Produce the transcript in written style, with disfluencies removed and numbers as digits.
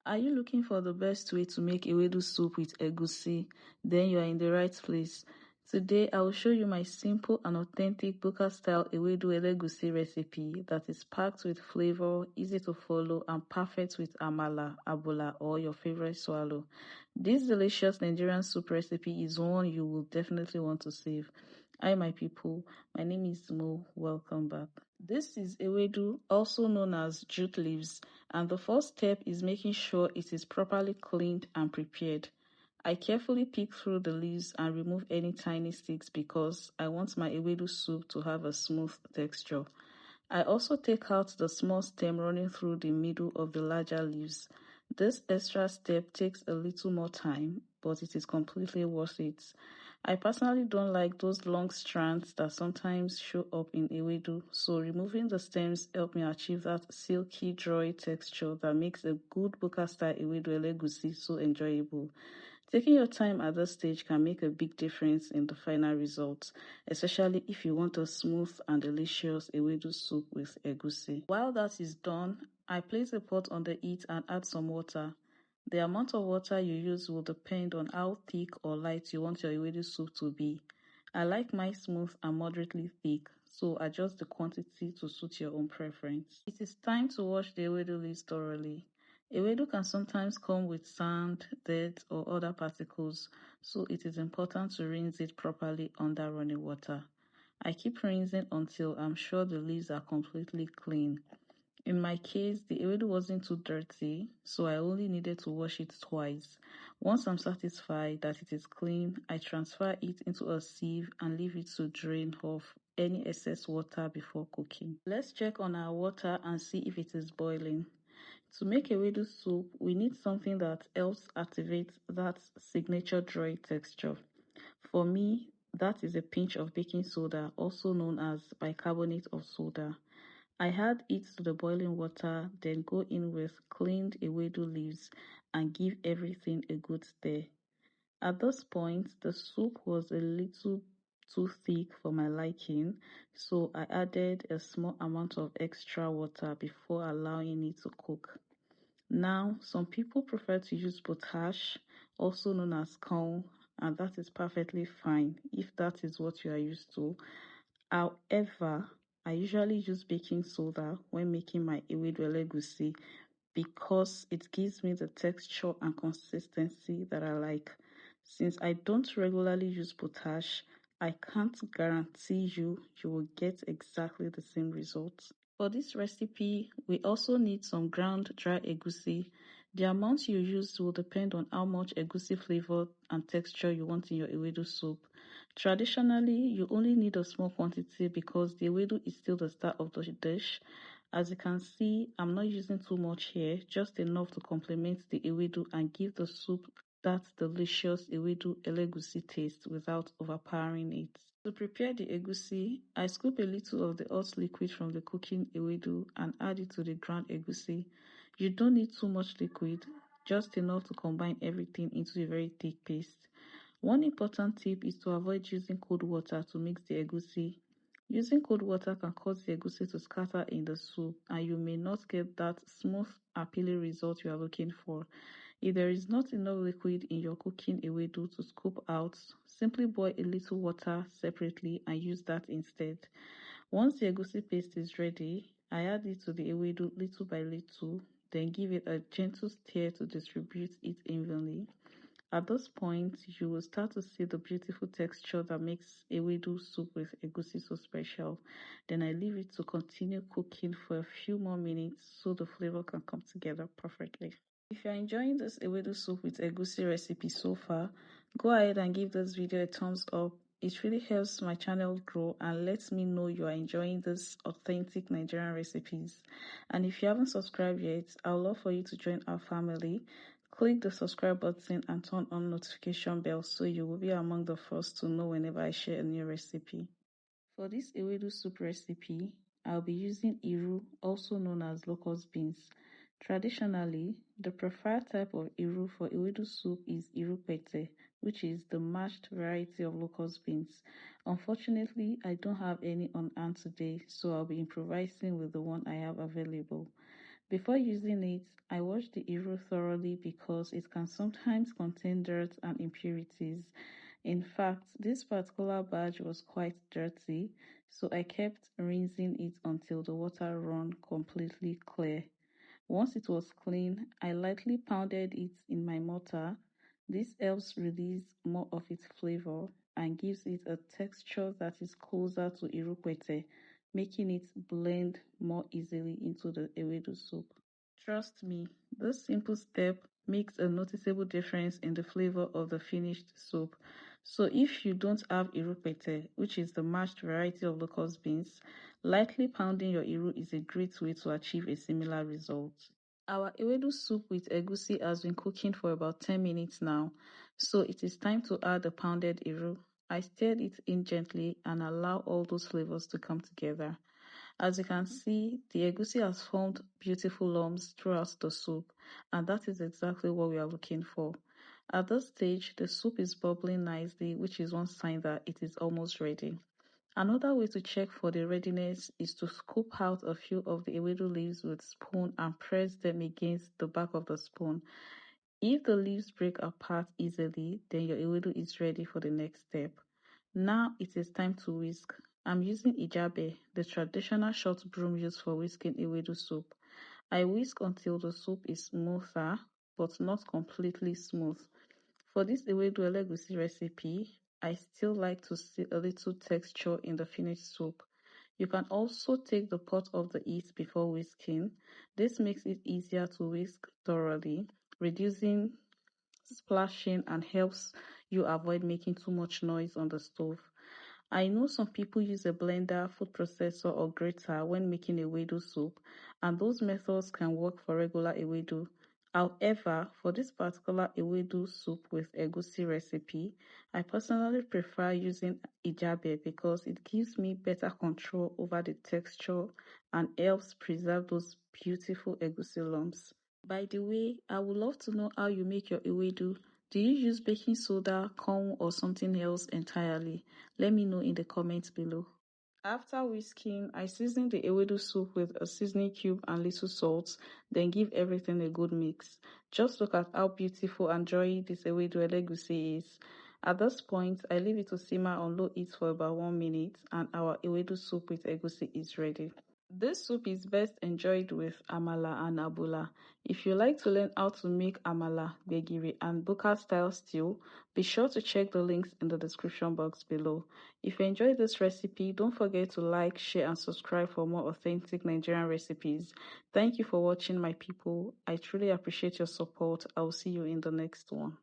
Are you looking for the best way to make Ewedu soup with egusi? Then you are in the right place. Today, I will show you my simple and authentic Buka-style Ewedu Wlegusi recipe that is packed with flavor, easy to follow, and perfect with amala, abola, or your favorite swallow. This delicious Nigerian soup recipe is one you will definitely want to save. Hi, my people. My name is Mo. Welcome back. This is Ewedu, also known as jute leaves, and the first step is making sure it is properly cleaned and prepared. I carefully pick through the leaves and remove any tiny sticks because I want my Ewedu soup to have a smooth texture. I also take out the small stem running through the middle of the larger leaves. This extra step takes a little more time, but it is completely worth it. I personally don't like those long strands that sometimes show up in Ewedu, so removing the stems helps me achieve that silky, drawy texture that makes a good Buka-style Ewedu wlegusi so enjoyable. Taking your time at this stage can make a big difference in the final result, especially if you want a smooth and delicious Ewedu soup with egusi. While that is done, I place a pot on the heat and add some water. The amount of water you use will depend on how thick or light you want your Ewedu soup to be. I like mine smooth and moderately thick, so adjust the quantity to suit your own preference. It is time to wash the Ewedu leaves thoroughly. Ewedu can sometimes come with sand, dirt, or other particles, so it is important to rinse it properly under running water. I keep rinsing until I'm sure the leaves are completely clean. In my case, the Ewedu wasn't too dirty, so I only needed to wash it twice. Once I'm satisfied that it is clean, I transfer it into a sieve and leave it to drain off any excess water before cooking. Let's check on our water and see if it is boiling. To make Ewedu soup, we need something that helps activate that signature dry texture. For me, that is a pinch of baking soda, also known as bicarbonate of soda. I add it to the boiling water, then go in with cleaned Ewedu leaves and give everything a good stir. At this point, the soup was a little too thick for my liking, so I added a small amount of extra water before allowing it to cook. Now, some people prefer to use potash, also known as corn, and that is perfectly fine if that is what you are used to. However, I usually use baking soda when making my Ewedu wlegusi because it gives me the texture and consistency that I like. Since I don't regularly use potash, I can't guarantee you will get exactly the same results. For this recipe, we also need some ground dry egusi. The amount you use will depend on how much egusi flavor and texture you want in your Ewedu soup. Traditionally, you only need a small quantity because the Ewedu is still the star of the dish. As you can see, I'm not using too much here, just enough to complement the Ewedu and give the soup that delicious Ewedu wlegusi taste without overpowering it. To prepare the egusi, I scoop a little of the hot liquid from the cooking Ewedu and add it to the ground egusi. You don't need too much liquid, just enough to combine everything into a very thick paste. One important tip is to avoid using cold water to mix the egusi. Using cold water can cause the egusi to scatter in the soup and you may not get that smooth, appealing result you are looking for. If there is not enough liquid in your cooking Ewedu to scoop out, simply boil a little water separately and use that instead. Once the egusi paste is ready, I add it to the Ewedu little by little, then give it a gentle stir to distribute it evenly. At this point, you will start to see the beautiful texture that makes Ewedu soup with egusi so special. Then I leave it to continue cooking for a few more minutes so the flavor can come together perfectly. If you are enjoying this Ewedu soup with egusi recipe so far, go ahead and give this video a thumbs up. It really helps my channel grow and lets me know you are enjoying these authentic Nigerian recipes. And if you haven't subscribed yet, I would love for you to join our family. Click the subscribe button and turn on notification bell so you will be among the first to know whenever I share a new recipe. For this Ewedu soup recipe, I'll be using Iru, also known as locust beans. Traditionally, the preferred type of Iru for Ewedu soup is Iru pete, which is the mashed variety of locust beans. Unfortunately, I don't have any on hand today, so I'll be improvising with the one I have available. Before using it, I wash the Iru thoroughly because it can sometimes contain dirt and impurities. In fact, this particular batch was quite dirty, so I kept rinsing it until the water ran completely clear. Once it was clean, I lightly pounded it in my mortar. This helps release more of its flavor and gives it a texture that is closer to irukwete, making it blend more easily into the ewedu soup. Trust me, this simple step makes a noticeable difference in the flavor of the finished soup. So if you don't have irukwete, which is the mashed variety of locust beans, lightly pounding your iru is a great way to achieve a similar result. Our ewedu soup with egusi has been cooking for about 10 minutes now, so it is time to add the pounded iru. I stirred it in gently and allow all those flavors to come together. As you can see, the egusi has formed beautiful lumps throughout the soup, and that is exactly what we are looking for. At this stage, the soup is bubbling nicely, which is one sign that it is almost ready. Another way to check for the readiness is to scoop out a few of the ewedu leaves with spoon and press them against the back of the spoon. If the leaves break apart easily, then your ewedu is ready for the next step. Now it is time to whisk. I'm using ijabe, the traditional short broom used for whisking ewedu soup. I whisk until the soup is smoother, but not completely smooth. For this ewedu wlegusi recipe, I still like to see a little texture in the finished soup. You can also take the pot off the heat before whisking. This makes it easier to whisk thoroughly, reducing splashing and helps you avoid making too much noise on the stove. I know some people use a blender, food processor, or grater when making ewedu soup, and those methods can work for regular ewedu. However, for this particular ewedu soup with egusi recipe, I personally prefer using ijabe because it gives me better control over the texture and helps preserve those beautiful egusi lumps. By the way, I would love to know how you make your ewedu. Do you use baking soda, corn, or something else entirely? Let me know in the comments below. After whisking, I season the ewedu soup with a seasoning cube and little salt, then give everything a good mix. Just look at how beautiful and dry this ewedu wlegusi is. At this point, I leave it to simmer on low heat for about 1 minute and our ewedu soup with egusi is ready. This soup is best enjoyed with amala and abula. If you like to learn how to make amala, gbegiri, and Buka-style stew, be sure to check the links in the description box below. If you enjoyed this recipe, don't forget to like, share, and subscribe for more authentic Nigerian recipes. Thank you for watching, my people. I truly appreciate your support. I will see you in the next one.